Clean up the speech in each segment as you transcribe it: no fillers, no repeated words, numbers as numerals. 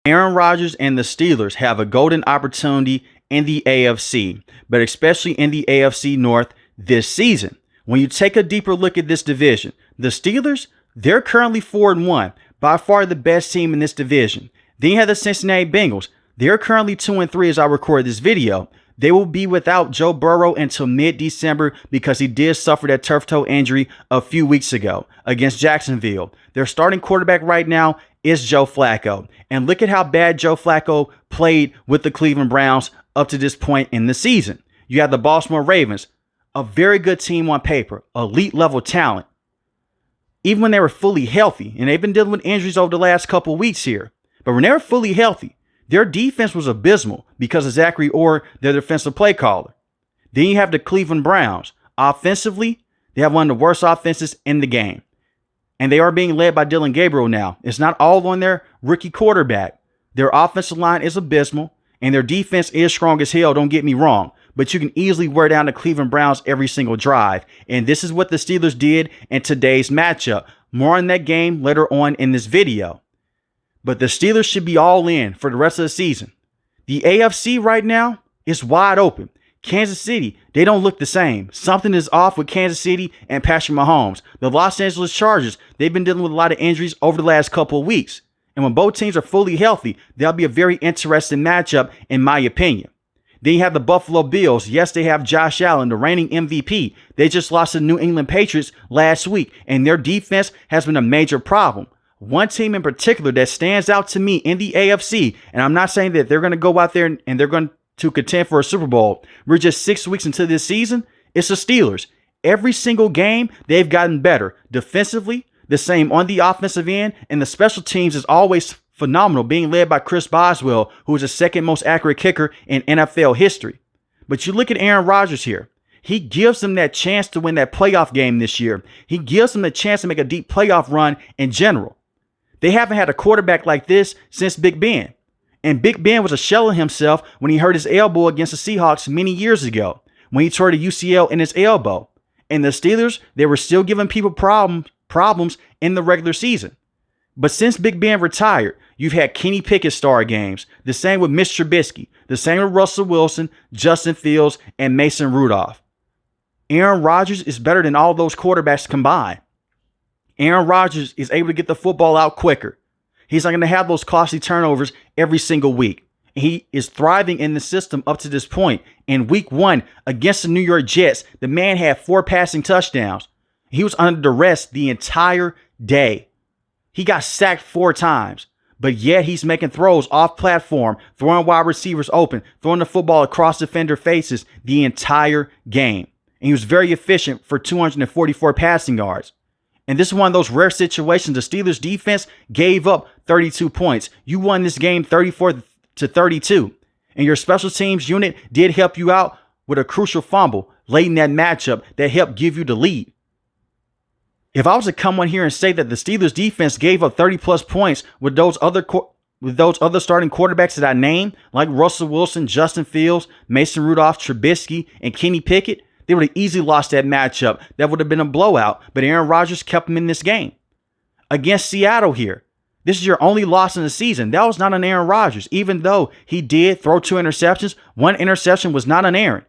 Aaron Rodgers and the Steelers have a golden opportunity in the AFC, but especially in the AFC North this season. When you take a deeper look at this division, the Steelers, they're currently 4-1, by far the best team in this division. Then you have the Cincinnati Bengals. They're currently 2-3 as I record this video. They will be without Joe Burrow until mid-December because he did suffer that turf toe injury a few weeks ago against Jacksonville. Their starting quarterback right now is Joe Flacco. And look at how bad Joe Flacco played with the Cleveland Browns up to this point in the season. You have the Baltimore Ravens, a very good team on paper, elite level talent. Even when they were fully healthy, and they've been dealing with injuries over the last couple of weeks here, but when they were fully healthy, their defense was abysmal because of Zachary Orr, their defensive play caller. Then you have the Cleveland Browns. Offensively, they have one of the worst offenses in the game. And they are being led by Dylan Gabriel now. It's not all on their rookie quarterback. Their offensive line is abysmal, and their defense is strong as hell, don't get me wrong. But you can easily wear down the Cleveland Browns every single drive. And this is what the Steelers did in today's matchup. More on that game later on in this video. But the Steelers should be all in for the rest of the season. The AFC right now is wide open. Kansas City, they don't look the same. Something is off with Kansas City and Patrick Mahomes. The Los Angeles Chargers, they've been dealing with a lot of injuries over the last couple of weeks. And when both teams are fully healthy, that'll be a very interesting matchup in my opinion. Then you have the Buffalo Bills. Yes, they have Josh Allen, the reigning MVP. They just lost to the New England Patriots last week, and their defense has been a major problem. One team in particular that stands out to me in the AFC, and I'm not saying that they're going to go out there and they're going to contend for a Super Bowl. We're just 6 weeks into this season. It's the Steelers. Every single game, they've gotten better. Defensively, the same on the offensive end, and the special teams is always phenomenal, being led by Chris Boswell, who is the second most accurate kicker in NFL history. But you look at Aaron Rodgers here. He gives them that chance to win that playoff game this year. He gives them the chance to make a deep playoff run in general. They haven't had a quarterback like this since Big Ben. And Big Ben was a shell of himself when he hurt his elbow against the Seahawks many years ago, when he tore the UCL in his elbow. And the Steelers, they were still giving people problems in the regular season. But since Big Ben retired, you've had Kenny Pickett star games. The same with Mitch Trubisky. The same with Russell Wilson, Justin Fields, and Mason Rudolph. Aaron Rodgers is better than all those quarterbacks combined. Aaron Rodgers is able to get the football out quicker. He's not going to have those costly turnovers every single week. He is thriving in the system up to this point. In week 1 against the New York Jets, the man had 4 passing touchdowns. He was under duress the entire day. He got sacked 4 times, but yet he's making throws off platform, throwing wide receivers open, throwing the football across defender faces the entire game. And he was very efficient for 244 passing yards. And this is one of those rare situations. The Steelers defense gave up 32 points. You won this game 34-32. And your special teams unit did help you out with a crucial fumble late in that matchup that helped give you the lead. If I was to come on here and say that the Steelers defense gave up 30 plus points with those other starting quarterbacks that I named, like Russell Wilson, Justin Fields, Mason Rudolph, Trubisky, and Kenny Pickett, they would have easily lost that matchup. That would have been a blowout, but Aaron Rodgers kept them in this game. Against Seattle here, this is your only loss in the season. That was not on Aaron Rodgers, even though he did throw 2 interceptions. 1 interception was not on Aaron.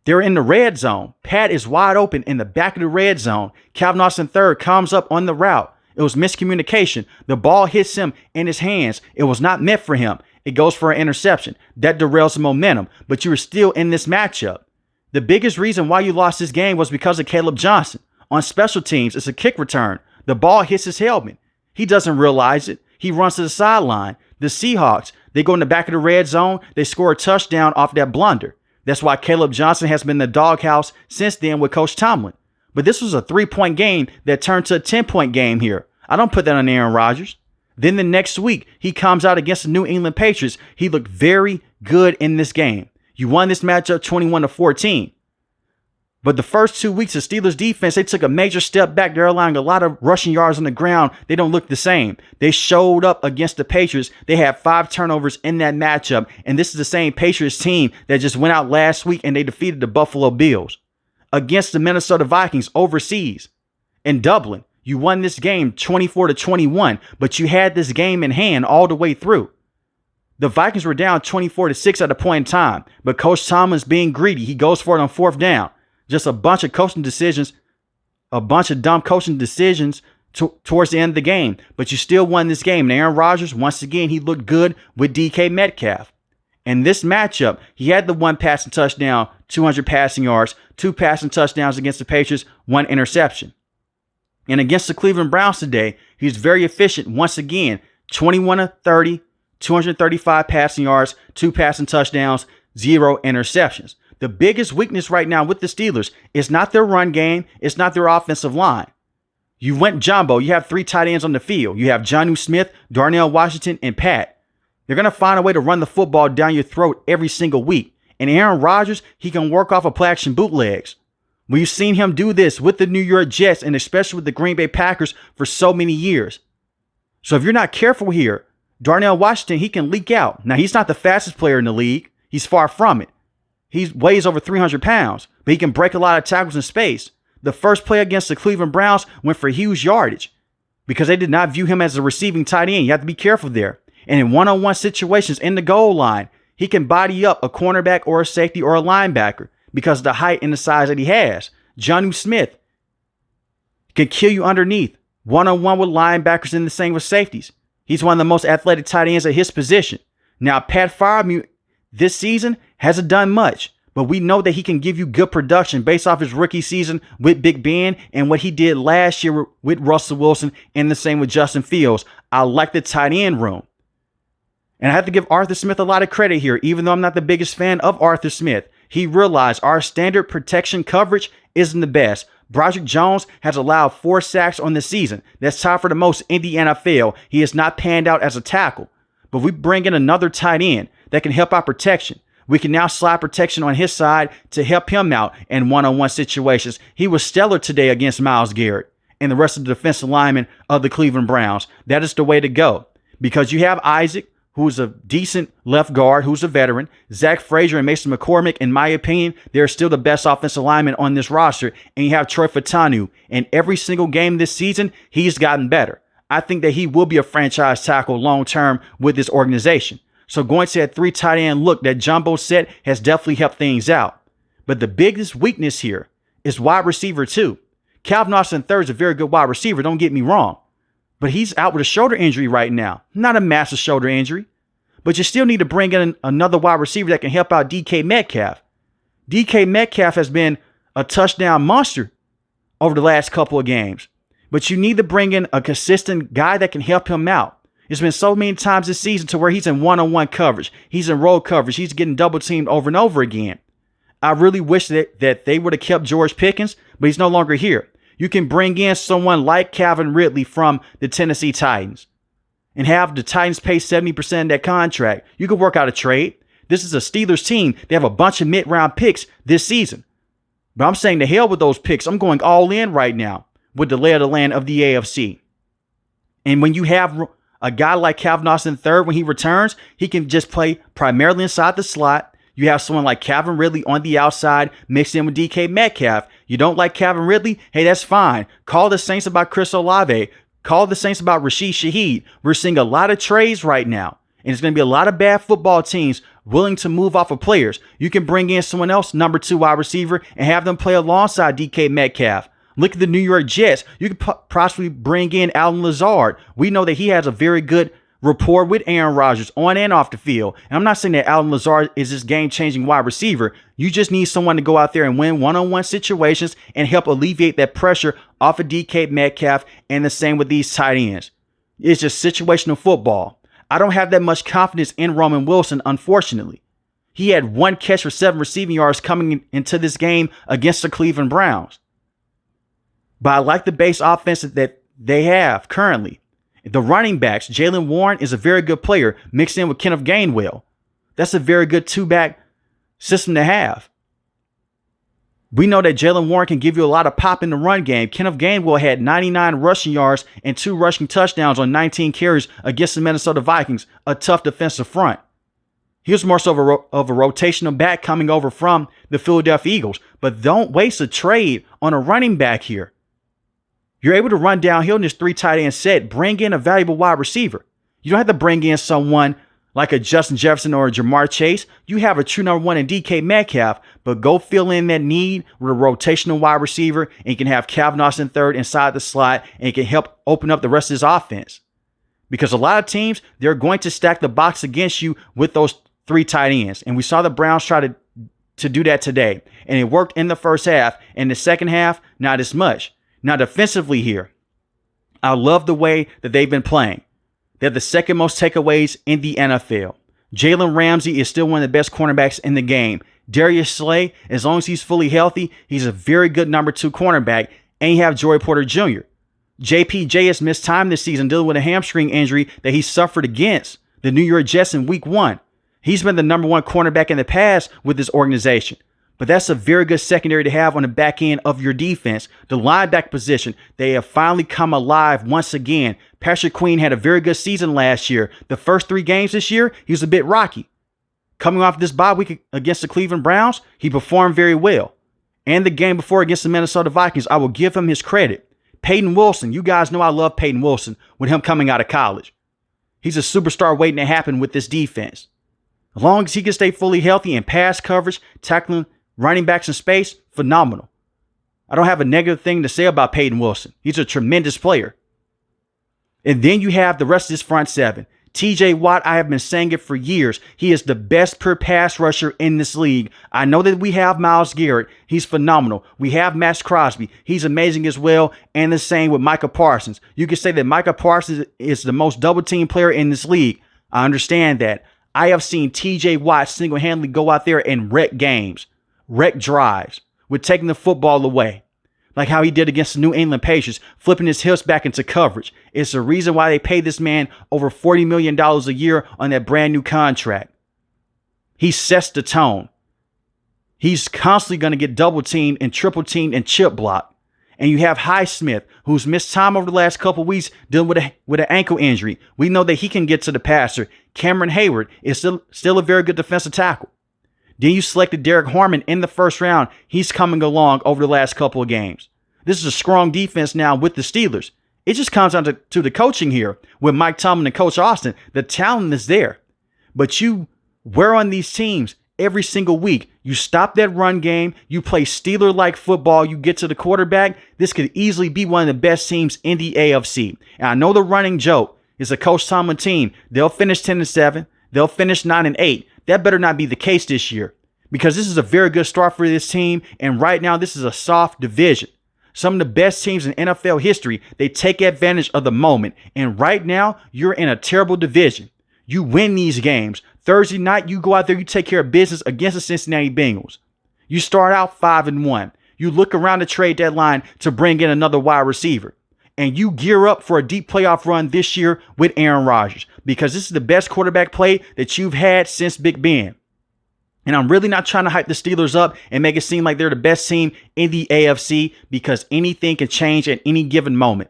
They're in the red zone. Pat is wide open in the back of the red zone. Calvin Austin III comes up on the route. It was miscommunication. The ball hits him in his hands. It was not meant for him. It goes for an interception. That derails the momentum, but you were still in this matchup. The biggest reason why you lost this game was because of Caleb Johnson. On special teams, it's a kick return. The ball hits his helmet. He doesn't realize it. He runs to the sideline. The Seahawks, they go in the back of the red zone. They score a touchdown off that blunder. That's why Caleb Johnson has been in the doghouse since then with Coach Tomlin. But this was a 3-point game that turned to a 10-point game here. I don't put that on Aaron Rodgers. Then the next week, he comes out against the New England Patriots. He looked very good in this game. You won this matchup 21-14. But the first 2 weeks of Steelers defense, they took a major step back. They're allowing a lot of rushing yards on the ground. They don't look the same. They showed up against the Patriots. They had 5 turnovers in that matchup. And this is the same Patriots team that just went out last week and they defeated the Buffalo Bills. Against the Minnesota Vikings overseas in Dublin. You won this game 24-21, but you had this game in hand all the way through. The Vikings were down 24-6 at a point in time, but Coach Tomlin's being greedy. He goes for it on 4th down. Just a bunch of coaching decisions, a bunch of dumb coaching decisions towards the end of the game. But you still won this game. And Aaron Rodgers, once again, he looked good with DK Metcalf. In this matchup, he had the 1 passing touchdown, 200 passing yards, 2 passing touchdowns against the Patriots, 1 interception. And against the Cleveland Browns today, he's very efficient once again, 21 of 30, 235 passing yards, 2 passing touchdowns, 0 interceptions. The biggest weakness right now with the Steelers is not their run game. It's not their offensive line. You went jumbo. You have 3 tight ends on the field. You have Jonnu Smith, Darnell Washington, and Pat. They're going to find a way to run the football down your throat every single week. And Aaron Rodgers, he can work off of play action bootlegs. We've seen him do this with the New York Jets and especially with the Green Bay Packers for so many years. So if you're not careful here, Darnell Washington, he can leak out. Now, he's not the fastest player in the league. He's far from it. He weighs over 300 pounds, but he can break a lot of tackles in space. The first play against the Cleveland Browns went for huge yardage because they did not view him as a receiving tight end. You have to be careful there. And in one-on-one situations in the goal line, he can body up a cornerback or a safety or a linebacker because of the height and the size that he has. Jonnu Smith can kill you underneath, one-on-one with linebackers and the same with safeties. He's one of the most athletic tight ends at his position. Now, Pat Freiermuth this season hasn't done much, but we know that he can give you good production based off his rookie season with Big Ben and what he did last year with Russell Wilson and the same with Justin Fields. I like the tight end room. And I have to give Arthur Smith a lot of credit here, even though I'm not the biggest fan of Arthur Smith. He realized our standard protection coverage isn't the best. Broderick Jones has allowed 4 sacks on the season. That's tied for the most in the NFL. He has not panned out as a tackle. But we bring in another tight end that can help out protection. We can now slide protection on his side to help him out in one-on-one situations. He was stellar today against Myles Garrett and the rest of the defensive linemen of the Cleveland Browns. That is the way to go because you have Isaac, who's a decent left guard, who's a veteran. Zach Frazier and Mason McCormick, in my opinion, they're still the best offensive linemen on this roster. And you have Troy Fautanu. And every single game this season, he's gotten better. I think that he will be a franchise tackle long-term with this organization. So going to that 3 tight end look, that jumbo set has definitely helped things out. But the biggest weakness here is wide receiver 2. Calvin Austin III is a very good wide receiver, don't get me wrong. But he's out with a shoulder injury right now. Not a massive shoulder injury. But you still need to bring in another wide receiver that can help out DK Metcalf. DK Metcalf has been a touchdown monster over the last couple of games. But you need to bring in a consistent guy that can help him out. It's been so many times this season to where he's in one-on-one coverage. He's in roll coverage. He's getting double teamed over and over again. I really wish that they would have kept George Pickens, but he's no longer here. You can bring in someone like Calvin Ridley from the Tennessee Titans and have the Titans pay 70% of that contract. You can work out a trade. This is a Steelers team. They have a bunch of mid-round picks this season. But I'm saying to hell with those picks. I'm going all in right now with the lay of the land of the AFC. And when you have a guy like Calvin Austin III, when he returns, he can just play primarily inside the slot. You have someone like Calvin Ridley on the outside mixed in with DK Metcalf. You don't like Calvin Ridley? Hey, that's fine. Call the Saints about Chris Olave. Call the Saints about Rashid Shaheed. We're seeing a lot of trades right now. And it's going to be a lot of bad football teams willing to move off of players. You can bring in someone else, number 2 wide receiver, and have them play alongside DK Metcalf. Look at the New York Jets. You could possibly bring in Allen Lazard. We know that he has a very good rapport with Aaron Rodgers on and off the field. And I'm not saying that Allen Lazard is this game-changing wide receiver. You just need someone to go out there and win one-on-one situations and help alleviate that pressure off of DK Metcalf, and the same with these tight ends. It's just situational football. I don't have that much confidence in Roman Wilson, unfortunately. He had 1 catch for 7 receiving yards coming into this game against the Cleveland Browns. But I like the base offense that they have currently. The running backs, Jaylen Warren is a very good player mixed in with Kenneth Gainwell. That's a very good 2-back system to have. We know that Jaylen Warren can give you a lot of pop in the run game. Kenneth Gainwell had 99 rushing yards and 2 rushing touchdowns on 19 carries against the Minnesota Vikings, a tough defensive front. He was more so of a rotational back coming over from the Philadelphia Eagles. But don't waste a trade on a running back here. You're able to run downhill in this 3 tight end set. Bring in a valuable wide receiver. You don't have to bring in someone like a Justin Jefferson or a Jamar Chase. You have a true number one in DK Metcalf, but go fill in that need with a rotational wide receiver, and you can have Calvin Austin third inside the slot, and it can help open up the rest of his offense. Because a lot of teams, they're going to stack the box against you with those 3 tight ends. And we saw the Browns try to do that today. And it worked in the first half. In the second half, not as much. Now, defensively here, I love the way that they've been playing. They're the second most takeaways in the NFL. Jalen Ramsey is still one of the best cornerbacks in the game. Darius Slay, as long as he's fully healthy, he's a very good number 2 cornerback. And you have Joey Porter Jr. JPJ has missed time this season dealing with a hamstring injury that he suffered against the New York Jets in week 1. He's been the number 1 cornerback in the past with this organization. But that's a very good secondary to have on the back end of your defense. The linebacker position, they have finally come alive once again. Patrick Queen had a very good season last year. The first 3 games this year, he was a bit rocky. Coming off this bye week against the Cleveland Browns, he performed very well. And the game before against the Minnesota Vikings, I will give him his credit. Peyton Wilson, you guys know I love Peyton Wilson with him coming out of college. He's a superstar waiting to happen with this defense. As long as he can stay fully healthy in pass coverage, tackling running backs in space, phenomenal. I don't have a negative thing to say about Peyton Wilson. He's a tremendous player. And then you have the rest of this front 7. TJ Watt, I have been saying it for years. He is the best per pass rusher in this league. I know that we have Myles Garrett. He's phenomenal. We have Max Crosby. He's amazing as well. And the same with Micah Parsons. You can say that Micah Parsons is the most double team player in this league. I understand that. I have seen TJ Watt single-handedly go out there and wreck games, wreck drives, with taking the football away. Like how he did against the New England Patriots, flipping his hips back into coverage. It's the reason why they paid this man over $40 million a year on that brand new contract. He sets the tone. He's constantly going to get double teamed and triple teamed and chip blocked. And you have Highsmith, who's missed time over the last couple weeks dealing with an ankle injury. We know that he can get to the passer. Cameron Hayward is still a very good defensive tackle. Then you selected Derek Harmon in the first round. He's coming along over the last couple of games. This is a strong defense now with the Steelers. It just comes down to the coaching here with Mike Tomlin and Coach Austin. The talent is there. But you wear on these teams every single week. You stop that run game. You play Steeler-like football. You get to the quarterback. This could easily be one of the best teams in the AFC. And I know the running joke is a Coach Tomlin team. They'll finish 10-7. They'll finish 9-8. That better not be the case this year, because this is a very good start for this team. And right now, this is a soft division. Some of the best teams in NFL history, they take advantage of the moment. And right now, you're in a terrible division. You win these games. Thursday night, you go out there, you take care of business against the Cincinnati Bengals. You start out 5-1. You look around the trade deadline to bring in another wide receiver. And you gear up for a deep playoff run this year with Aaron Rodgers, because this is the best quarterback play that you've had since Big Ben. And I'm really not trying to hype the Steelers up and make it seem like they're the best team in the AFC, because anything can change at any given moment.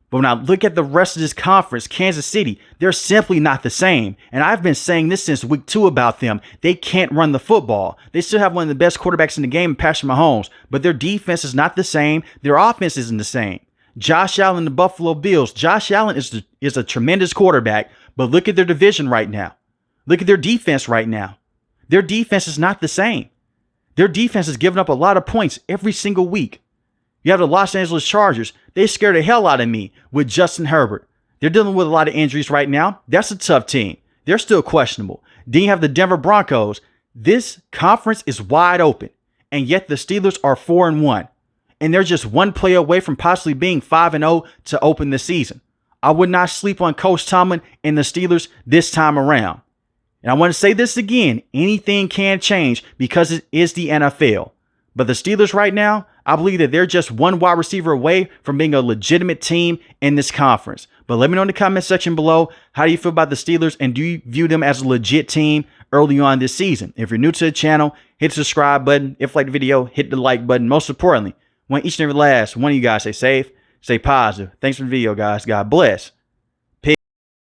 But when I look at the rest of this conference, Kansas City, they're simply not the same. And I've been saying this since week 2 about them. They can't run the football. They still have one of the best quarterbacks in the game, Patrick Mahomes, but their defense is not the same. Their offense isn't the same. Josh Allen, the Buffalo Bills. Josh Allen is a tremendous quarterback, but look at their division right now. Look at their defense right now. Their defense is not the same. Their defense is giving up a lot of points every single week. You have the Los Angeles Chargers. They scared the hell out of me with Justin Herbert. They're dealing with a lot of injuries right now. That's a tough team. They're still questionable. Then you have the Denver Broncos. This conference is wide open, and yet the Steelers are 4-1. And they're just one play away from possibly being 5-0 to open the season. I would not sleep on Coach Tomlin and the Steelers this time around. And I want to say this again, anything can change because it is the NFL. But the Steelers right now, I believe that they're just one wide receiver away from being a legitimate team in this conference. But let me know in the comment section below, how do you feel about the Steelers, and do you view them as a legit team early on this season? If you're new to the channel, hit the subscribe button. If you like the video, hit the like button. Most importantly, I want each and every last one of you guys stay safe, stay positive. Thanks for the video, guys. God bless.